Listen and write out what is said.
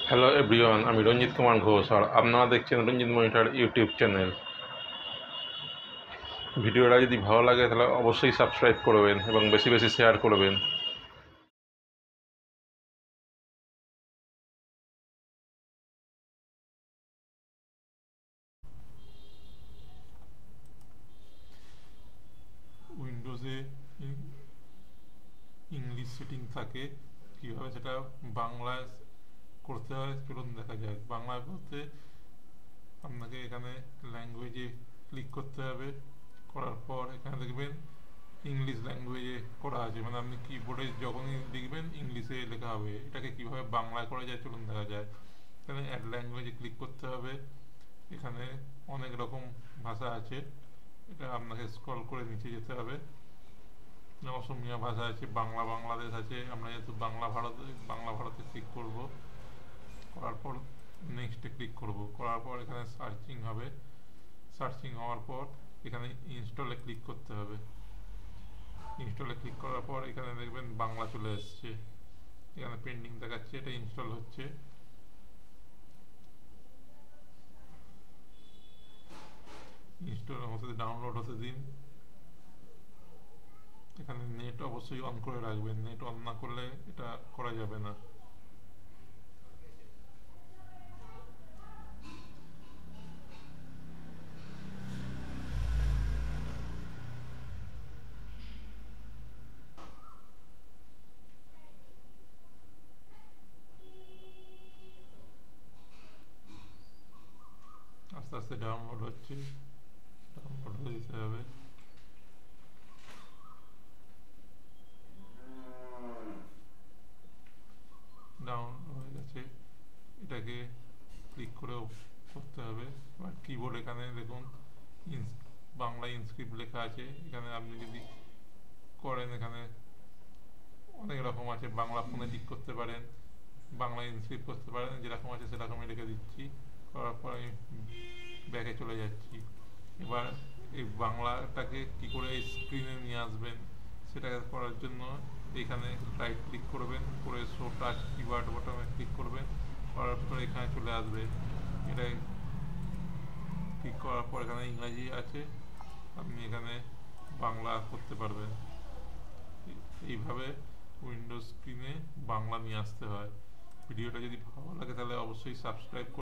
Hello everyone, আমি রঞ্জিত কুমার ঘোষ আর আপনারা দেখছেন রঞ্জিত মনিটর ইউটিউব চ্যানেল। ভিডিওটা যদি ভালো লাগে তাহলে অবশ্যই সাবস্ক্রাইব করবেন এবং বেশি বেশি শেয়ার করবেন। উইন্ডোজে ইংলিশ সেটিং থাকে, কীভাবে সেটা বাংলায় করতে হয় চলুন দেখা যাক। বাংলায় বলতে আপনাকে এখানে ল্যাঙ্গুয়েজে ক্লিক করতে হবে। করার পর এখানে দেখবেন ইংলিশ ল্যাঙ্গুয়েজে করা আছে, মানে আপনি কিবোর্ডে যখনই লিখবেন ইংলিশে লেখা হবে। এটাকে কিভাবে বাংলায় করা যায় চলুন দেখা যায়। এখানে অ্যাড ল্যাঙ্গুয়েজে ক্লিক করতে হবে। এখানে অনেক রকম ভাষা আছে, এটা আপনাকে স্ক্রল করে নিচে যেতে হবে। অসমীয়া ভাষা আছে, বাংলা বাংলাদেশ আছে। আমরা যেহেতু বাংলা ভারতে ক্লিক করব। করার পর নেক্সটে ক্লিক করব। করার পর এখানে সার্চিং হবে। সার্চিং হওয়ার পর এখানে ইনস্টলে ক্লিক করতে হবে। ইনস্টলে ক্লিক করার পর এখানে দেখবেন বাংলা চলে এসছে। এখানে পেন্ডিং দেখাচ্ছে, এটা ইনস্টল হচ্ছে। ইনস্টল হতে ডাউনলোড হতে দিন। এখানে নেট অবশ্যই অন করে রাখবেন, নেট অন না করলে এটা করা যাবে না। আস্তে আস্তে ডাউনলোড হচ্ছে, ডাউনলোড হয়ে দিতে হবে। ডাউনলোড হয়ে গেছে, এটাকে ক্লিক করেও করতে হবে। এবার কিবোর্ড এখানে দেখুন বাংলা ইনস্ক্রিপ্ট লেখা আছে। এখানে আপনি যদি করেন, এখানে অনেক রকম আছে। বাংলা ফোনেটিক করতে পারেন, বাংলা ইনস্ক্রিপ্ট করতে পারেন, যেরকম আছে সেরকমই লিখে দিচ্ছি। করার পর আমি ব্যাকে চলে যাচ্ছি। এবার এই বাংলাটাকে কি করে স্ক্রিনে নিয়ে আসবেন সেটা করার জন্য এখানে রাইট ক্লিক করবেন, করে শো টাচ কিওয়ার্ড বটমে ক্লিক করবেন। করার পর এখানে চলে আসবে। এটা ক্লিক করার পর এখানে ইংরাজি আছে, আপনি এখানে বাংলা করতে পারবেন। এইভাবে উইন্ডোজ স্ক্রিনে বাংলা নিয়ে আসতে হয়। ভিডিওটা যদি ভালো লাগে তাহলে অবশ্যই সাবস্ক্রাইব